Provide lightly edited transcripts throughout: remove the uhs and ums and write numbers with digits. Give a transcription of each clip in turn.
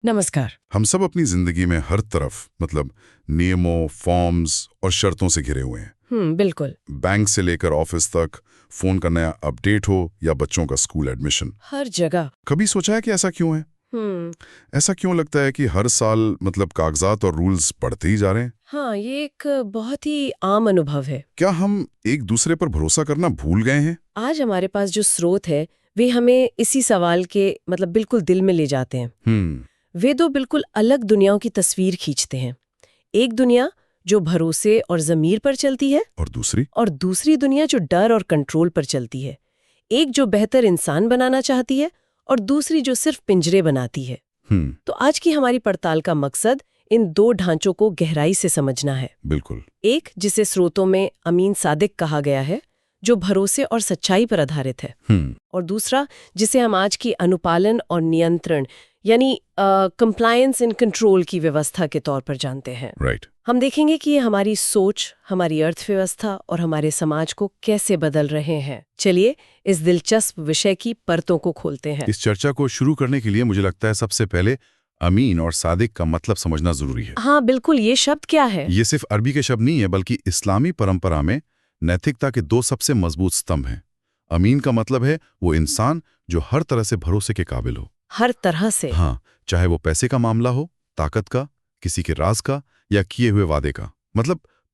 नमस्कार। हम सब अपनी जिंदगी में हर तरफ नियमों, फॉर्म्स और शर्तों से घिरे हुए हैं। बिल्कुल। बैंक से लेकर ऑफिस तक, फोन का नया अपडेट हो या बच्चों का स्कूल एडमिशन। हर जगह। कभी सोचा है कि ऐसा क्यों है? ऐसा क्यों लगता है कि हर साल कागजात और रूल्स बढ़ते ही जा रहे हैं? हाँ, ये एक बहुत ही आम अनुभव है। क्या हम एक दूसरे पर भरोसा करना भूल गए हैं? आज हमारे पास जो स्रोत है वे हमें इसी सवाल के बिल्कुल दिल में ले जाते हैं। वे दो बिल्कुल अलग दुनियाओं की तस्वीर खींचते हैं। एक दुनिया जो भरोसे और ज़मीर पर चलती है, और दूसरी दुनिया जो डर और कंट्रोल पर चलती है। एक जो बेहतर इंसान बनाना चाहती है और दूसरी जो सिर्फ पिंजरे बनाती है। तो आज की हमारी पड़ताल का मकसद इन दो ढांचों को गहराई से समझना है। बिल्कुल। एक जिसे स्रोतों में अमीन सादिक कहा गया है, जो भरोसे और सच्चाई पर आधारित है। और दूसरा जिसे हम आज की अनुपालन और नियंत्रण यानी कंप्लायंस एंड कंट्रोल की व्यवस्था के तौर पर जानते हैं। राइट। हम देखेंगे कि ये हमारी सोच, हमारी अर्थव्यवस्था और हमारे समाज को कैसे बदल रहे हैं। चलिए इस दिलचस्प विषय की परतों को खोलते हैं। इस चर्चा को शुरू करने के लिए मुझे लगता है सबसे पहले अमीन और सादिक का मतलब समझना जरूरी है। हाँ बिल्कुल, ये शब्द क्या है? ये सिर्फ अरबी के शब्द नहीं है, बल्कि इस्लामी परंपरा में नैतिकता के दो सबसे मजबूत स्तंभ हैं। अमीन का मतलब है वो इंसान जो हर तरह से भरोसे के काबिल हो। हर तरह से? हाँ, चाहे वो पैसे का मामला हो, ताकत का, किसी के राज का या किए हुए वादे का,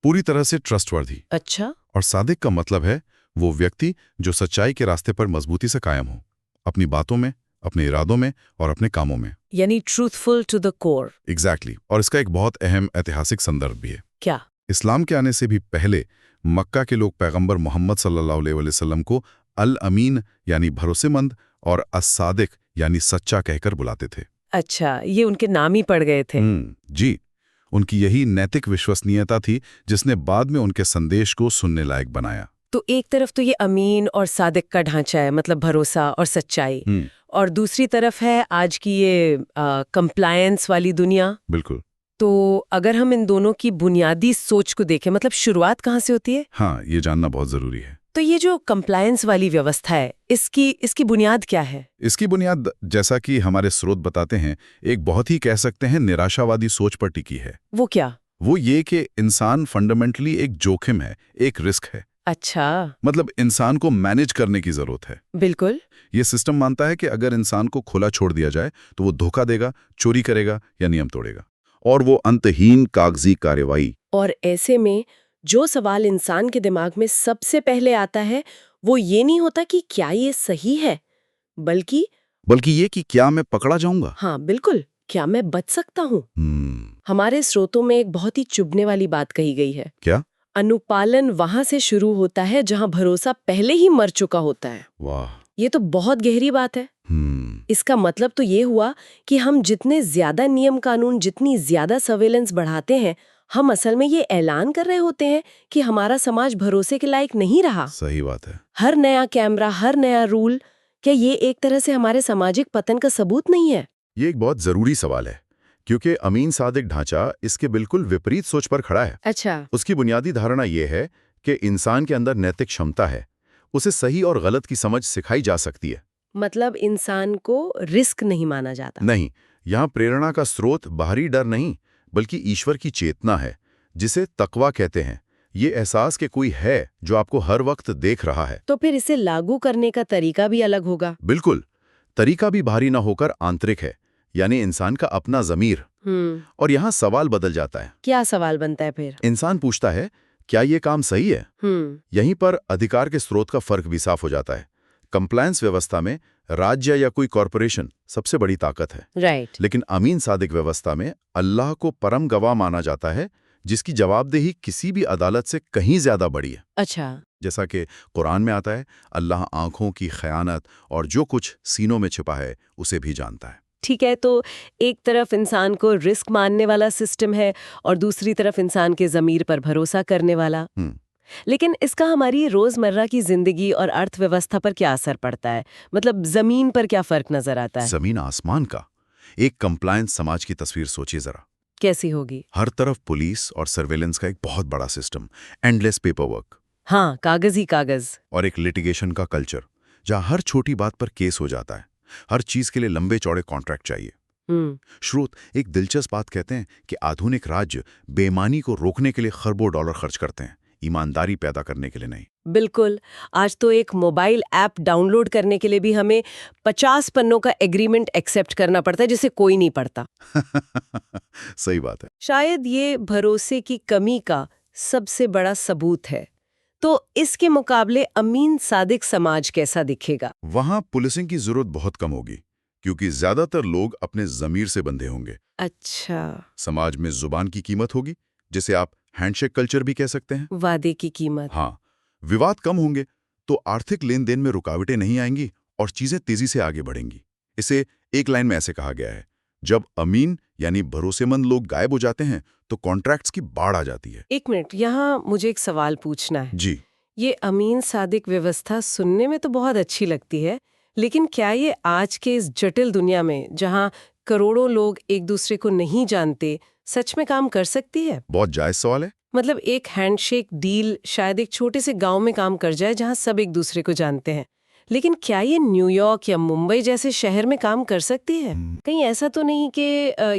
पूरी तरह से ट्रस्टवर्दी। अच्छा। और सादिक का मतलब है वो व्यक्ति जो सच्चाई के रास्ते पर मजबूती से कायम हो, अपनी बातों में, अपने इरादों में और अपने कामों में। यानी truthful to the core. Exactly. और इसका एक बहुत अहम ऐतिहासिक संदर्भ भी है। क्या? इस्लाम के आने से भी पहले मक्का के लोग पैगंबर मोहम्मद सल्लल्लाहु अलैहि वसल्लम को अल अमीन यानी भरोसेमंद और अस-सादिक यानी सच्चा कहकर बुलाते थे। अच्छा, ये उनके नाम ही पड़ गए थे। जी। उनकी यही नैतिक विश्वसनीयता थी जिसने बाद में उनके संदेश को सुनने लायक बनाया। तो एक तरफ तो ये अमीन और सादिक का ढांचा है, भरोसा और सच्चाई, और दूसरी तरफ है आज की ये कंप्लायंस वाली दुनिया। बिल्कुल। तो अगर हम इन दोनों की बुनियादी सोच को देखें, शुरुआत कहाँ से होती है? हाँ, ये जानना बहुत जरूरी है। तो ये जो कंप्लायंस वाली व्यवस्था है, इसकी बुनियाद क्या है? इसकी बुनियाद, जैसा कि हमारे स्रोत बताते हैं, एक बहुत ही कह सकते हैं निराशावादी सोच पर टिकी है। वो क्या? वो ये कि इंसान फंडामेंटली एक जोखिम है, एक रिस्क है। अच्छा। इंसान को मैनेज करने की जरूरत है। बिल्कुल। ये सिस्टम मानता है कि अगर इंसान को खुला छोड़ दिया जाए तो वो धोखा देगा, चोरी करेगा या नियम तोड़ेगा, और वो अंतहीन कागजी कार्रवाई। और ऐसे में जो सवाल इंसान के दिमाग में सबसे पहले आता है वो ये नहीं होता कि क्या ये सही है, बल्कि ये कि क्या मैं पकड़ा जाऊंगा? हाँ बिल्कुल, क्या मैं बच सकता हूँ? हमारे स्रोतों में एक बहुत ही चुभने वाली बात कही गई है। क्या? अनुपालन वहां से शुरू होता है जहां भरोसा पहले ही मर चुका होता है। वाह, ये तो बहुत गहरी बात है। इसका मतलब तो ये हुआ कि हम जितने ज्यादा नियम कानून, जितनी ज्यादा सर्वेलेंस बढ़ाते हैं, हम असल में ये ऐलान कर रहे होते हैं कि हमारा समाज भरोसे के लायक नहीं रहा। सही बात है। हर नया कैमरा, हर नया रूल, क्या ये एक तरह से हमारे सामाजिक पतन का सबूत नहीं है? ये एक बहुत जरूरी सवाल है, क्योंकि अमीन सादिक ढांचा इसके बिल्कुल विपरीत सोच पर खड़ा है। अच्छा। उसकी बुनियादी धारणा ये है कि इंसान के अंदर नैतिक क्षमता है, उसे सही और गलत की समझ सिखाई जा सकती है। इंसान को रिस्क नहीं माना जाता? नहीं, यहाँ प्रेरणा का स्रोत बाहरी डर नहीं, बल्कि ईश्वर की चेतना है, जिसे तकवा कहते हैं। ये एहसास कि कोई है जो आपको हर वक्त देख रहा है। तो फिर इसे लागू करने का तरीका भी अलग होगा? बिल्कुल। तरीका भी बाहरी ना होकर आंतरिक है, यानी इंसान का अपना ज़मीर। और यहाँ सवाल बदल जाता है। क्या सवाल बनता है फिर? इंसान पूछता है, क्या ये काम सही है? यहीं पर अधिकार के स्रोत का फर्क भी साफ हो जाता है। कंप्लायंस व्यवस्था में राज्य या कोई कॉरपोरेशन सबसे बड़ी ताकत है। राइट। लेकिन अमीन सादिक व्यवस्था में अल्लाह को परम गवाह माना जाता है, जिसकी जवाबदेही किसी भी अदालत से कहीं ज्यादा बड़ी है। अच्छा। जैसा कि कुरान में आता है, अल्लाह आंखों की खयानत और जो कुछ सीनों में छिपा है उसे भी जानता है। ठीक है, तो एक तरफ इंसान को रिस्क मानने वाला सिस्टम है और दूसरी तरफ इंसान के ज़मीर पर भरोसा करने वाला। लेकिन इसका हमारी रोजमर्रा की जिंदगी और अर्थव्यवस्था पर क्या असर पड़ता है? जमीन पर क्या फर्क नजर आता है? जमीन आसमान का। एक कंप्लायंस समाज की तस्वीर सोचिए जरा। कैसी होगी? हर तरफ पुलिस और सर्वेलेंस का एक बहुत बड़ा सिस्टम, एंडलेस पेपर वर्क। हाँ, कागज ही कागज। और एक लिटिगेशन का कल्चर, जहां हर छोटी बात पर केस हो जाता है, हर चीज के लिए लंबे चौड़े कॉन्ट्रैक्ट चाहिए। स्रोत एक दिलचस्प बात कहते हैं कि आधुनिक राज्य बेईमानी को रोकने के लिए खरबों डॉलर खर्च करते हैं, ईमानदारी पैदा करने के लिए नहीं। बिल्कुल। आज तो एक मोबाइल ऐप डाउनलोड करने के लिए भी हमें 50 पन्नों का एग्रीमेंट एक्सेप्ट करना पड़ता है, जिसे कोई नहीं पढ़ता। सही बात है। शायद ये भरोसे की कमी का सबसे बड़ा सबूत है। तो इसके मुकाबले अमीन सादिक समाज कैसा दिखेगा? वहां पुलिसिंग की जरूरत बहुत कम होगी, क्योंकि ज्यादातर लोग अपने जमीर से बंधे होंगे। अच्छा। समाज में जुबान की कीमत होगी, जिसे आप हैंडशेक कल्चर भी कह सकते हैं। वादे की कीमत। हाँ, विवाद कम होंगे तो आर्थिक लेन देन में रुकावटें नहीं आएंगी और चीजें तेजी से आगे बढ़ेंगी। इसे एक लाइन में ऐसे कहा गया है, जब अमीन यानी भरोसेमंद लोग गायब हो जाते हैं तो कॉन्ट्रैक्ट्स की बाढ़ आ जाती है। एक मिनट, यहाँ मुझे एक सवाल पूछना है। जी। ये अमीन सादिक व्यवस्था सुनने में तो बहुत अच्छी लगती है, लेकिन क्या ये आज के इस जटिल दुनिया में, जहाँ करोड़ों लोग एक दूसरे को नहीं जानते, सच में काम कर सकती है? बहुत जायज सवाल है। मतलब एक हैंडशेक डील शायद एक छोटे से गांव में काम कर जाए जहां सब एक दूसरे को जानते हैं, लेकिन क्या ये न्यूयॉर्क या मुंबई जैसे शहर में काम कर सकती है? कहीं ऐसा तो नहीं कि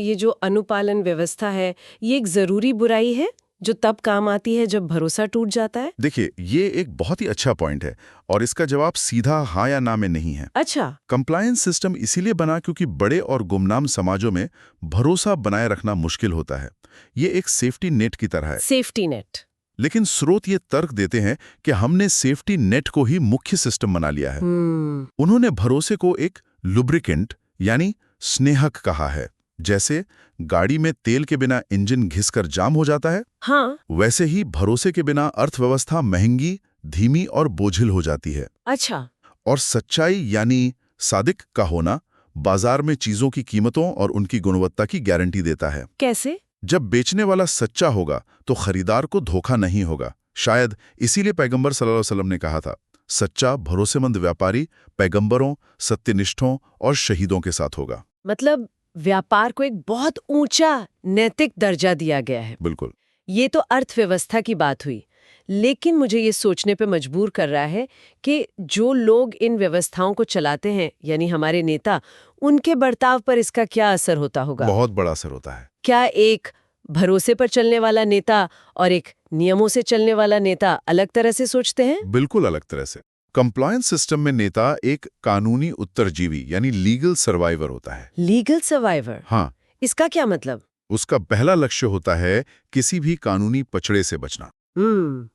ये जो अनुपालन व्यवस्था है ये एक जरूरी बुराई है जो तब काम आती है जब भरोसा टूट जाता है? देखिए, ये एक बहुत ही अच्छा पॉइंट है और इसका जवाब सीधा हाँ या ना में नहीं है। अच्छा। कंप्लायंस सिस्टम इसीलिए बना क्योंकि बड़े और गुमनाम समाजों में भरोसा बनाए रखना मुश्किल होता है। ये एक सेफ्टी नेट की तरह है। Safety net. लेकिन स्रोत ये तर्क देते हैं कि हमने सेफ्टी नेट को ही मुख्य सिस्टम बना लिया है। उन्होंने भरोसे को एक लुब्रिकेंट यानी स्नेहक कहा है। जैसे गाड़ी में तेल के बिना इंजन घिसकर जाम हो जाता है, हाँ, वैसे ही भरोसे के बिना अर्थव्यवस्था महंगी, धीमी और बोझिल हो जाती है। अच्छा। और सच्चाई यानी सादिक का होना बाजार में चीजों की कीमतों और उनकी गुणवत्ता की गारंटी देता है। कैसे? जब बेचने वाला सच्चा होगा तो खरीदार को धोखा नहीं होगा। शायद इसीलिए पैगंबर सल्लल्लाहु अलैहि वसल्लम ने कहा था, सच्चा भरोसेमंद व्यापारी पैगंबरों, सत्यनिष्ठों और शहीदों के साथ होगा। मतलब व्यापार को एक बहुत ऊंचा नैतिक दर्जा दिया गया है। बिल्कुल। ये तो अर्थव्यवस्था की बात हुई, लेकिन मुझे ये सोचने पे मजबूर कर रहा है कि जो लोग इन व्यवस्थाओं को चलाते हैं, यानी हमारे नेता, उनके बर्ताव पर इसका क्या असर होता होगा? बहुत बड़ा असर होता है। क्या एक भरोसे पर चलने वाला नेता और एक नियमों से चलने वाला नेता अलग तरह से सोचते हैं? बिल्कुल अलग तरह से। कंप्लायंस सिस्टम में नेता एक कानूनी उत्तरजीवी यानी लीगल सर्वाइवर होता है। Legal survivor? हाँ। इसका क्या मतलब? उसका पहला लक्ष्य होता है किसी भी कानूनी पचड़े से बचना।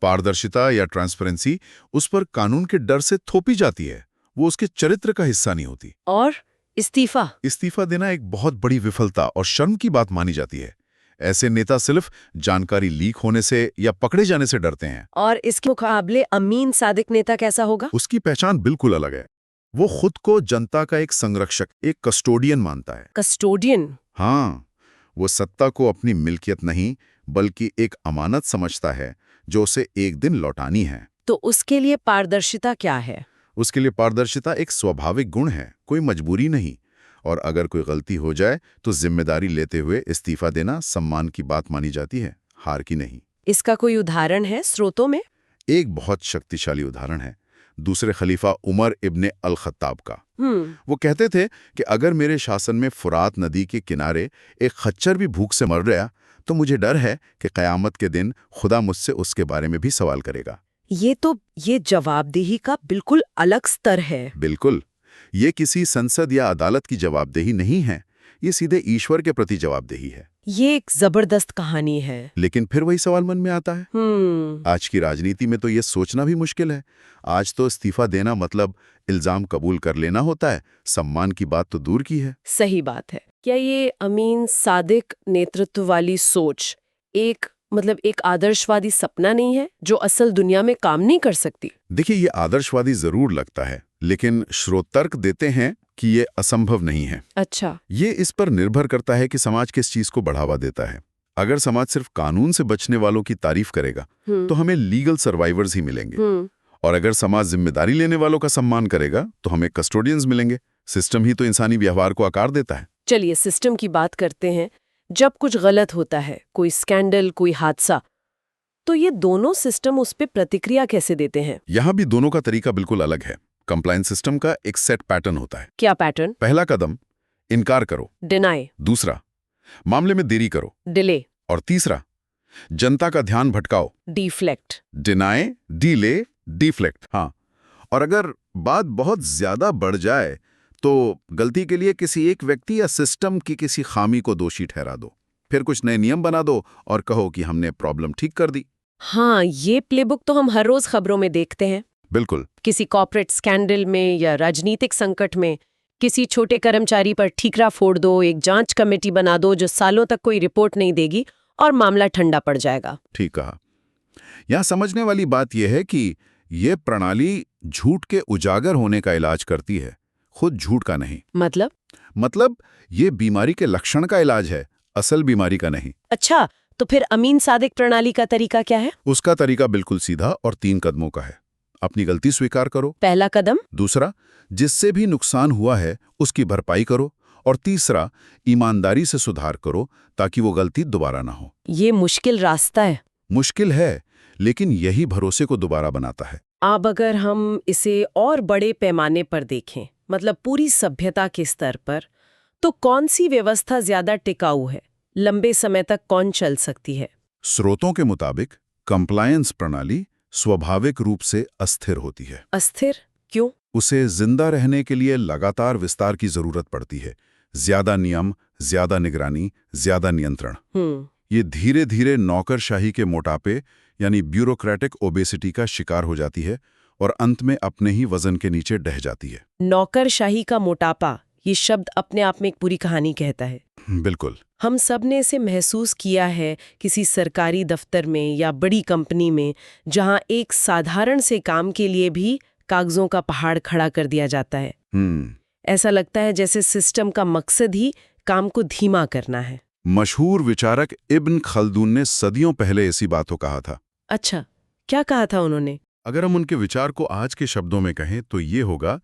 पारदर्शिता या ट्रांसपेरेंसी उस पर कानून के डर से थोपी जाती है, वो उसके चरित्र का हिस्सा नहीं होती। और इस्तीफा देना एक बहुत बड़ी विफलता और शर्म की बात मानी जाती है। ऐसे नेता सिर्फ जानकारी लीक होने से या पकड़े जाने से डरते हैं। और इसके मुकाबले अमीन सादिक नेता कैसा होगा? उसकी पहचान बिल्कुल अलग है। वो खुद को जनता का एक संरक्षक, एक कस्टोडियन मानता है। कस्टोडियन? हाँ, वो सत्ता को अपनी मिल्कियत नहीं बल्कि एक अमानत समझता है जो उसे एक दिन लौटानी है। तो उसके लिए पारदर्शिता क्या है? उसके लिए पारदर्शिता एक स्वाभाविक गुण है, कोई मजबूरी नहीं। और अगर कोई गलती हो जाए तो जिम्मेदारी लेते हुए इस्तीफा देना सम्मान की बात मानी जाती है, हार की नहीं। इसका कोई उदाहरण है स्रोतों में? एक बहुत शक्तिशाली उदाहरण है दूसरे खलीफा उमर इब्ने अल खत्ताब का। वो कहते थे कि अगर मेरे शासन में फुरात नदी के किनारे एक खच्चर भी भूख से मर गया तो मुझे डर है कि क़यामत के दिन खुदा मुझसे उसके बारे में भी सवाल करेगा। ये जवाबदेही का बिल्कुल अलग स्तर है। बिल्कुल। ये किसी संसद या अदालत की जवाबदेही नहीं है, ये सीधे ईश्वर के प्रति जवाबदेही है। ये एक जबरदस्त कहानी है। लेकिन फिर वही सवाल मन में आता है, आज की राजनीति में तो ये सोचना भी मुश्किल है। आज तो इस्तीफा देना मतलब इल्जाम कबूल कर लेना होता है, सम्मान की बात तो दूर की है। सही बात है। क्या ये अमीन सादिक नेतृत्व वाली सोच एक आदर्शवादी सपना नहीं है जो असल दुनिया में काम नहीं कर सकती? देखिए, ये आदर्शवादी जरूर लगता है, लेकिन स्रोत तर्क देते हैं कि ये असंभव नहीं है। अच्छा। ये इस पर निर्भर करता है कि समाज किस चीज को बढ़ावा देता है। अगर समाज सिर्फ कानून से बचने वालों की तारीफ करेगा तो हमें लीगल सर्वाइवर्स ही मिलेंगे। और अगर समाज जिम्मेदारी लेने वालों का सम्मान करेगा तो हमें कस्टोडियंस मिलेंगे। सिस्टम ही तो इंसानी व्यवहार को आकार देता है। चलिए सिस्टम की बात करते हैं। जब कुछ गलत होता है, कोई स्कैंडल, कोई हादसा, तो ये दोनों सिस्टम उस पर प्रतिक्रिया कैसे देते हैं? यहाँ भी दोनों का तरीका बिल्कुल अलग है। कंप्लायंस सिस्टम का एक सेट पैटर्न होता है। क्या पैटर्न? पहला कदम, इनकार करो, डिनाई। दूसरा मामले में देरी करो, डिले। और तीसरा जनता का ध्यान भटकाओ, डिफ्लेक्ट। Deny, delay, deflect. हाँ, और अगर बात बहुत ज्यादा बढ़ जाए तो गलती के लिए किसी एक व्यक्ति या सिस्टम की किसी खामी को दोषी ठहरा दो, फिर कुछ नए नियम बना दो और कहो कि हमने प्रॉब्लम ठीक कर दी। हाँ, ये प्लेबुक तो हम हर रोज खबरों में देखते हैं। बिल्कुल। किसी कॉर्पोरेट स्कैंडल में या राजनीतिक संकट में किसी छोटे कर्मचारी पर ठीकरा फोड़ दो, एक जांच कमेटी बना दो जो सालों तक कोई रिपोर्ट नहीं देगी और मामला ठंडा पड़ जाएगा। ठीक कहा। यहां समझने वाली बात यह है कि यह प्रणाली झूठ के उजागर होने का इलाज करती है, खुद झूठ का नहीं। मतलब ये बीमारी के लक्षण का इलाज है, असल बीमारी का नहीं। अच्छा, तो फिर अमीन सादिक प्रणाली का तरीका क्या है? उसका तरीका बिल्कुल सीधा और 3 कदमों का है। अपनी गलती स्वीकार करो, पहला कदम। दूसरा, जिससे भी नुकसान हुआ है उसकी भरपाई करो, और तीसरा, ईमानदारी से सुधार करो ताकि वो गलती दोबारा ना हो। ये मुश्किल रास्ता है। मुश्किल है, लेकिन यही भरोसे को दोबारा बनाता है। अब अगर हम इसे और बड़े पैमाने पर देखें, मतलब पूरी सभ्यता के स्तर पर, तो कौन सी व्यवस्था ज्यादा टिकाऊ है? लंबे समय तक कौन चल सकती है? स्रोतों के मुताबिक कंप्लायंस प्रणाली स्वाभाविक रूप से अस्थिर होती है। अस्थिर क्यों? उसे जिंदा रहने के लिए लगातार विस्तार की जरूरत पड़ती है। ज्यादा नियम, ज्यादा निगरानी, ज्यादा नियंत्रण। ये धीरे धीरे नौकरशाही के मोटापे यानी ब्यूरोक्रेटिक ओबेसिटी का शिकार हो जाती है और अंत में अपने ही वजन के नीचे ढह जाती है। नौकरशाही का मोटापा, ये शब्द अपने आप में एक पूरी कहानी कहता है। बिल्कुल। हम सब ने इसे महसूस किया है किसी सरकारी दफ्तर में या बड़ी कंपनी में, जहां एक साधारण से काम के लिए भी कागजों का पहाड़ खड़ा कर दिया जाता है। ऐसा लगता है जैसे सिस्टम का मकसद ही काम को धीमा करना है। मशहूर विचारक इब्न खल्दून ने सदियों पहले ऐसी बात को कहा था। अच्छा, क्या कहा था उन्होंने? अगर हम उनके विचार को आज के शब्दों में कहें तो ये होगा,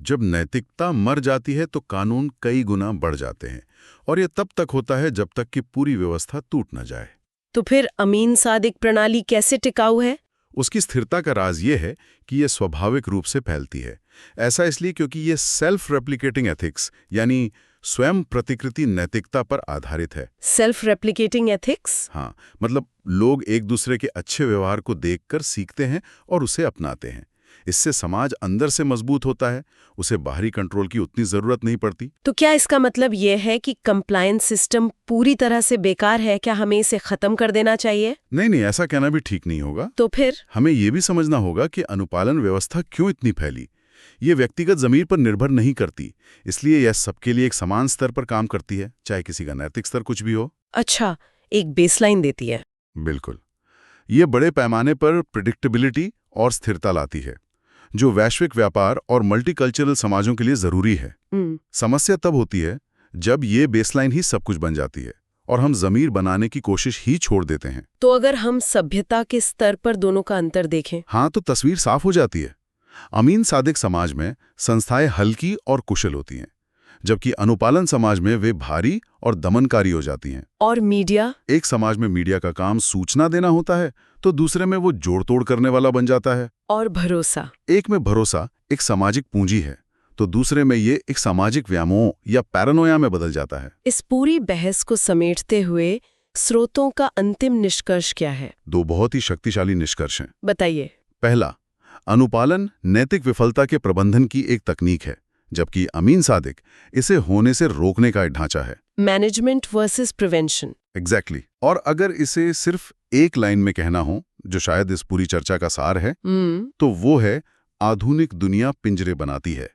जब नैतिकता मर जाती है तो कानून कई गुना बढ़ जाते हैं, और ये तब तक होता है जब तक कि पूरी व्यवस्था टूट न जाए। तो फिर अमीन सादिक प्रणाली कैसे टिकाऊ है? उसकी स्थिरता का राज ये है कि ये स्वाभाविक रूप से फैलती है। ऐसा इसलिए क्योंकि ये सेल्फ रेप्लिकेटिंग एथिक्स यानी स्वयं प्रतिकृति नैतिकता पर आधारित है। Self replicating ethics? हाँ, मतलब लोग एक दूसरे के अच्छे व्यवहार को देखकर सीखते हैं और उसे अपनाते हैं। इससे समाज अंदर से मजबूत होता है, उसे बाहरी कंट्रोल की उतनी जरूरत नहीं पड़ती। तो क्या इसका मतलब यह है कि कंप्लायंस सिस्टम पूरी तरह से बेकार है? क्या हमें इसे खत्म कर देना चाहिए? नहीं, ऐसा कहना भी ठीक नहीं होगा। तो फिर हमें यह भी समझना होगा कि अनुपालन व्यवस्था क्यों इतनी फैली। ये व्यक्तिगत जमीर पर निर्भर नहीं करती, इसलिए यह सबके लिए एक समान स्तर पर काम करती है, चाहे किसी का नैतिक स्तर कुछ भी हो। अच्छा, एक बेसलाइन देती है। बिल्कुल। ये बड़े पैमाने पर प्रिडिक्टेबिलिटी और स्थिरता लाती है, जो वैश्विक व्यापार और मल्टीकल्चरल समाजों के लिए जरूरी है। समस्या तब होती है जब ये बेसलाइन ही सब कुछ बन जाती है और हम जमीर बनाने की कोशिश ही छोड़ देते हैं। तो अगर हम सभ्यता के स्तर पर दोनों का अंतर देखें, हाँ, तो तस्वीर साफ हो जाती है। अमीन सादिक समाज में संस्थाएं हल्की और कुशल होती हैं, जबकि अनुपालन समाज में वे भारी और दमनकारी हो जाती हैं। और मीडिया? एक समाज में मीडिया का काम सूचना देना होता है, तो दूसरे में वो जोड़ तोड़ करने वाला बन जाता है। और भरोसा? एक में भरोसा एक सामाजिक पूंजी है, तो दूसरे में ये एक सामाजिक व्यामोह या पैरानोया में बदल जाता है। इस पूरी बहस को समेटते हुए स्रोतों का अंतिम निष्कर्ष क्या है? 2 बहुत ही शक्तिशाली निष्कर्ष हैं। बताइए। पहला, अनुपालन नैतिक विफलता के प्रबंधन की एक तकनीक है, जबकि अमीन सादिक इसे होने से रोकने का एक ढांचा है। Management versus prevention. एग्जैक्टली। और अगर इसे सिर्फ एक लाइन में कहना हो, जो शायद इस पूरी चर्चा का सार है, तो वो है, आधुनिक दुनिया पिंजरे बनाती है,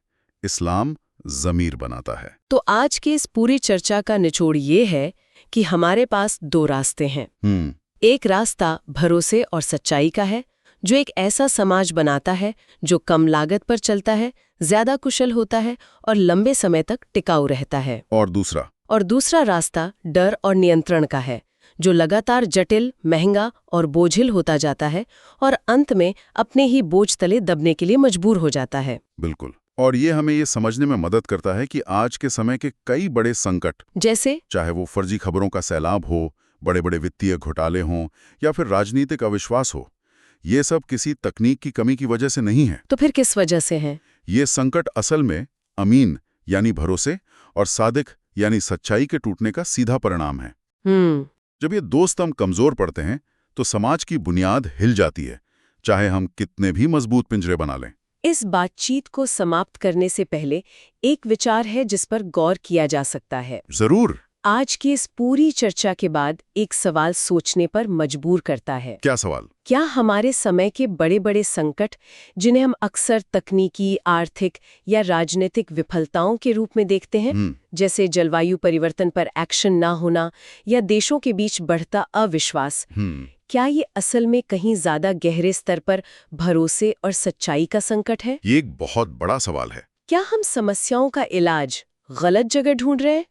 इस्लाम जमीर बनाता है। तो आज की इस पूरी चर्चा का निचोड़ ये है कि हमारे पास 2 रास्ते हैं। एक रास्ता भरोसे और सच्चाई का है, जो एक ऐसा समाज बनाता है जो कम लागत पर चलता है, ज्यादा कुशल होता है और लंबे समय तक टिकाऊ रहता है। और दूसरा रास्ता डर और नियंत्रण का है, जो लगातार जटिल, महंगा और बोझिल होता जाता है और अंत में अपने ही बोझ तले दबने के लिए मजबूर हो जाता है। बिल्कुल। और ये हमें ये समझने में मदद करता है कि आज के समय के कई बड़े संकट, जैसे चाहे वो फर्जी खबरों का सैलाब हो, बड़े बड़े वित्तीय घोटाले हों या फिर राजनीतिक अविश्वास हो, ये सब किसी तकनीक की कमी की वजह से नहीं है। तो फिर किस वजह से है? ये संकट असल में अमीन यानी भरोसे और सादिक यानी सच्चाई के टूटने का सीधा परिणाम है। जब ये दो स्तंभ कमजोर पड़ते हैं तो समाज की बुनियाद हिल जाती है, चाहे हम कितने भी मजबूत पिंजरे बना लें। इस बातचीत को समाप्त करने से पहले एक विचार है जिस पर गौर किया जा सकता है। जरूर। आज की इस पूरी चर्चा के बाद एक सवाल सोचने पर मजबूर करता है। क्या सवाल? क्या हमारे समय के बड़े बड़े संकट, जिन्हें हम अक्सर तकनीकी, आर्थिक या राजनीतिक विफलताओं के रूप में देखते हैं, जैसे जलवायु परिवर्तन पर एक्शन ना होना या देशों के बीच बढ़ता अविश्वास, क्या ये असल में कहीं ज्यादा गहरे स्तर पर भरोसे और सच्चाई का संकट है? ये एक बहुत बड़ा सवाल है। क्या हम समस्याओं का इलाज गलत जगह ढूंढ रहे हैं?